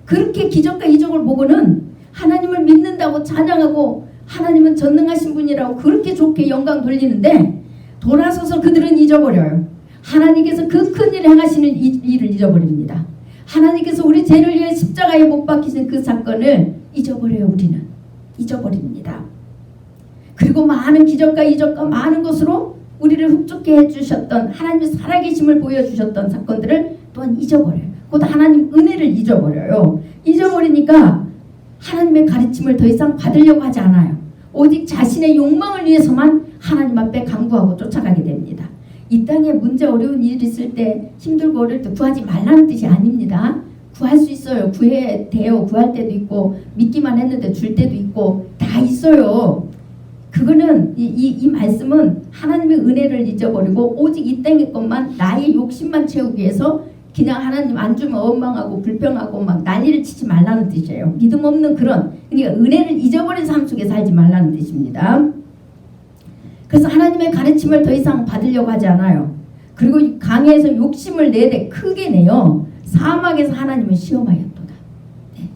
그렇게 기적과 이적을 보고는 하나님을 믿는다고 찬양하고 하나님은 전능하신 분이라고 그렇게 좋게 영광 돌리는데 돌아서서 그들은 잊어버려요. 하나님께서 그 큰 일을 행하시는 일을 잊어버립니다. 하나님께서 우리 죄를 위해 십자가에 못 박히신 그 사건을 잊어버려요. 우리는 잊어버립니다. 그리고 많은 기적과 이적과 많은 것으로 우리를 흡족해 해주셨던 하나님의 살아계심을 보여주셨던 사건들을 또한 잊어버려요. 곧 하나님 은혜를 잊어버려요. 잊어버리니까 하나님의 가르침을 더 이상 받으려고 하지 않아요. 오직 자신의 욕망을 위해서만 하나님 앞에 강구하고 쫓아가게 됩니다. 이 땅에 문제 어려운 일 있을 때 힘들고 어려울 때 구하지 말라는 뜻이 아닙니다. 구할 수 있어요. 구해야 돼요. 구할 때도 있고 믿기만 했는데 줄 때도 있고 다 있어요. 그거는 이 말씀은 하나님의 은혜를 잊어버리고 오직 이 땅의 것만 나의 욕심만 채우기 위해서 그냥 하나님 안 주면 원망하고 불평하고 막 난리를 치지 말라는 뜻이에요. 믿음 없는 그런 그러니까 은혜를 잊어버린 삶 속에 살지 말라는 뜻입니다. 그래서 하나님의 가르침을 더 이상 받으려고 하지 않아요. 그리고 강에서 욕심을 내되 크게 내요. 사막에서 하나님을 시험하였도다. 네.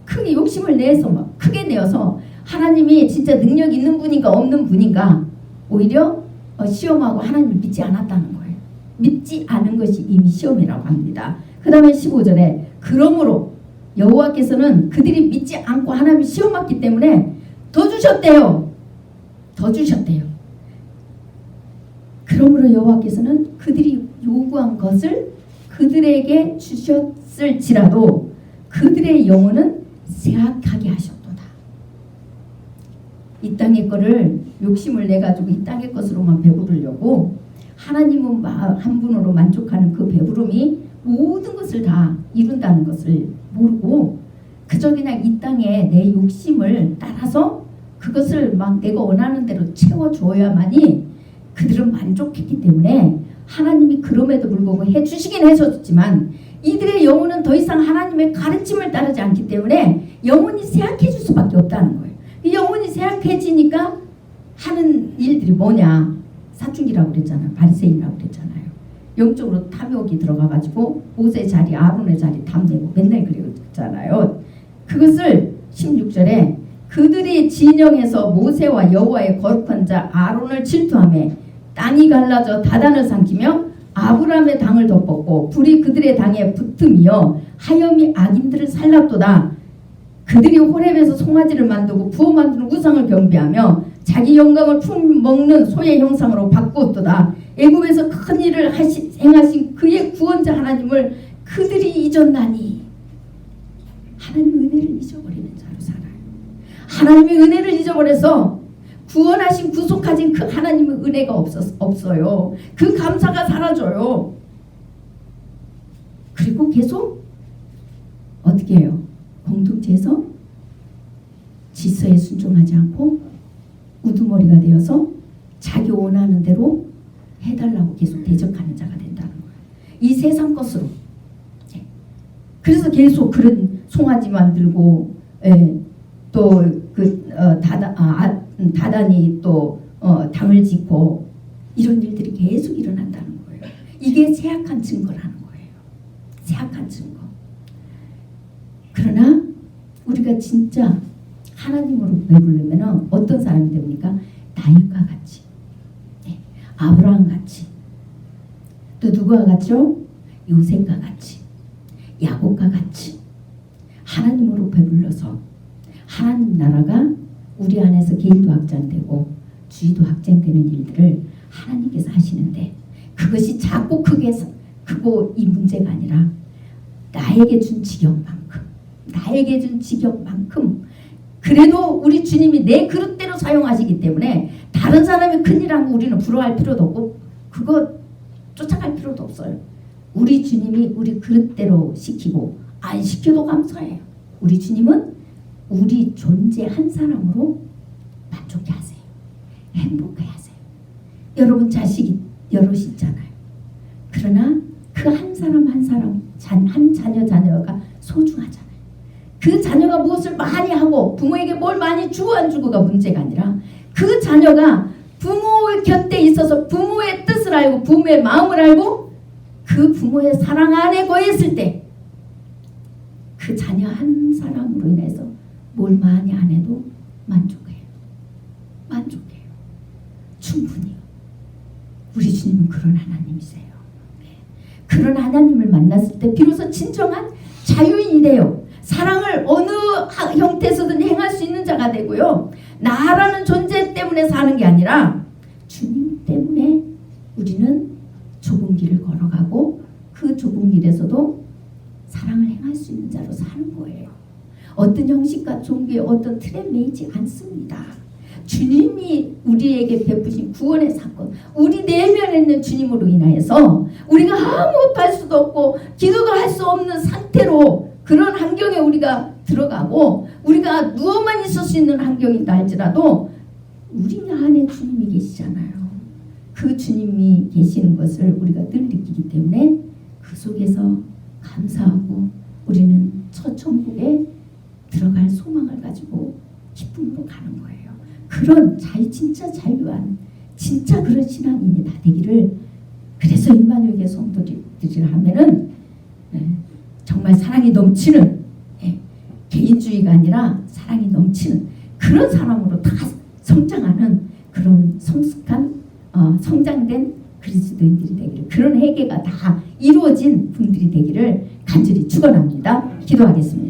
크게 욕심을 내서 막 크게 내어서 하나님이 진짜 능력 있는 분인가 없는 분인가 오히려 시험하고 하나님을 믿지 않았다는 거예요. 믿지 않은 것이 이미 시험이라고 합니다. 그 다음에 15절에 그러므로 여호와께서는 그들이 믿지 않고 하나님을 시험했기 때문에 더 주셨대요. 더 주셨대요. 그러므로 여호와께서는 그들이 요구한 것을 그들에게 주셨을지라도 그들의 영혼은 쇠약하게 하셨도다. 이 땅의 거를 욕심을 내가지고 이 땅의 것으로만 배부르려고 하나님은 한 분으로 만족하는 그 배부름이 모든 것을 다 이룬다는 것을 모르고 그저 그냥 이 땅에 내 욕심을 따라서 그것을 막 내가 원하는 대로 채워줘야만이 그들은 만족했기 때문에 하나님이 그럼에도 불구하고 해주시긴 해줬지만 이들의 영혼은 더 이상 하나님의 가르침을 따르지 않기 때문에 영혼이 쇠약해질 수밖에 없다는 거예요. 이 영혼이 쇠약해지니까 하는 일들이 뭐냐? 사춘기라고 그랬잖아요. 바리새인이라고 그랬잖아요. 영적으로 탐욕이 들어가가지고 모세의 자리, 아론의 자리 탐내고 맨날 그랬잖아요. 그것을 16절에 그들이 진영에서 모세와 여호와의 거룩한 자 아론을 질투하며 땅이 갈라져 다단을 삼키며 아브라함의 당을 덮었고 불이 그들의 당에 붙음이여 하염이 악인들을 살랐도다. 그들이 호렙에서 송아지를 만들고 부어 만드는 우상을 경배하며 자기 영광을 품먹는 소의 형상으로 바꾸었도다. 애굽에서 큰 일을 행하신 그의 구원자 하나님을 그들이 잊었나니. 하나님의 은혜를 잊어버리는 자로 살아요. 하나님의 은혜를 잊어버려서 구원하신 구속하신 그 하나님의 은혜가 없어요. 그 감사가 사라져요. 그리고 계속 어떻게 해요? 공동체에서 질서에 순종하지 않고 우두머리가 되어서 자기 원하는 대로 해달라고 계속 대적하는 자가 된다는 거예요. 이 세상 것으로. 그래서 계속 그런 송아지 만들고 다단이 또 당을 짓고 이런 일들이 계속 일어난다는 거예요. 이게 쇠약한 증거라는 거예요. 쇠약한 증거. 그러나 우리가 진짜 하나님으로 배부르면 어떤 사람이 됩니까? 다윗과 같이, 아브라함 같이, 또 누구와 같죠? 요셉과 같이, 야곱과 같이 하나님으로 배불러서 하나님 나라가 우리 안에서 개인도 확장되고 주의도 확장되는 일들을 하나님께서 하시는데 그것이 작고 크고 이 문제가 아니라 나에게 준 지경만큼 그래도 우리 주님이 내 그릇대로 사용하시기 때문에 다른 사람이 큰일하고 우리는 부러워할 필요도 없고 그거 쫓아갈 필요도 없어요. 우리 주님이 우리 그릇대로 시키고 안 시켜도 감사해요. 우리 주님은 우리 존재 한 사람으로 만족해 하세요. 행복해 하세요. 여러분 자식이 여럿이 있잖아요. 그러나 그 한 사람 한 자녀가 소중하잖아요. 그 자녀가 무엇을 많이 하고 부모에게 뭘 많이 주고 안 주고가 문제가 아니라 그 자녀가 부모의 곁에 있어서 부모의 뜻을 알고 부모의 마음을 알고 그 부모의 사랑 안에 거했을 때 그 자녀 한 사람으로 인해서 뭘 많이 안 해도 만족해요. 충분히요. 우리 주님은 그런 하나님이세요. 그런 하나님을 만났을 때 비로소 진정한 자유인이 돼요. 사랑을 어느 형태에서든 행할 수 있는 자가 되고요. 나라는 존재 때문에 사는 게 아니라 주님 때문에 우리는 좁은 길을 걸어가고 그 좁은 길에서도 사랑을 행할 수 있는 자로 사는 거예요. 어떤 형식과 종교의 어떤 틀에 매이지 않습니다. 주님이 우리에게 베푸신 구원의 사건, 우리 내면에 있는 주님으로 인하여서 우리가 아무것도 할 수도 없고 기도도 할 수 없는 상태로 그런 환경에 우리가 들어가고 우리가 누워만 있을 수 있는 환경이다 할지라도 우리 안에 주님이 계시잖아요. 그 주님이 계시는 것을 우리가 늘 느끼기 때문에 그 속에서 감사하고 우리는 첫 천국에 들어갈 소망을 가지고 기쁨으로 가는 거예요. 그런 진짜 자유한 진짜 그런 신앙인이 다 되기를. 그래서 임마누엘 성도들이라 하면은 정말 사랑이 넘치는 개인주의가 아니라 사랑이 넘치는 그런 사람으로 다 성장하는 그런 성숙한 성장된 그리스도인들이 되기를, 그런 회개가 다 이루어진 분들이 되기를 간절히 축원합니다. 기도하겠습니다.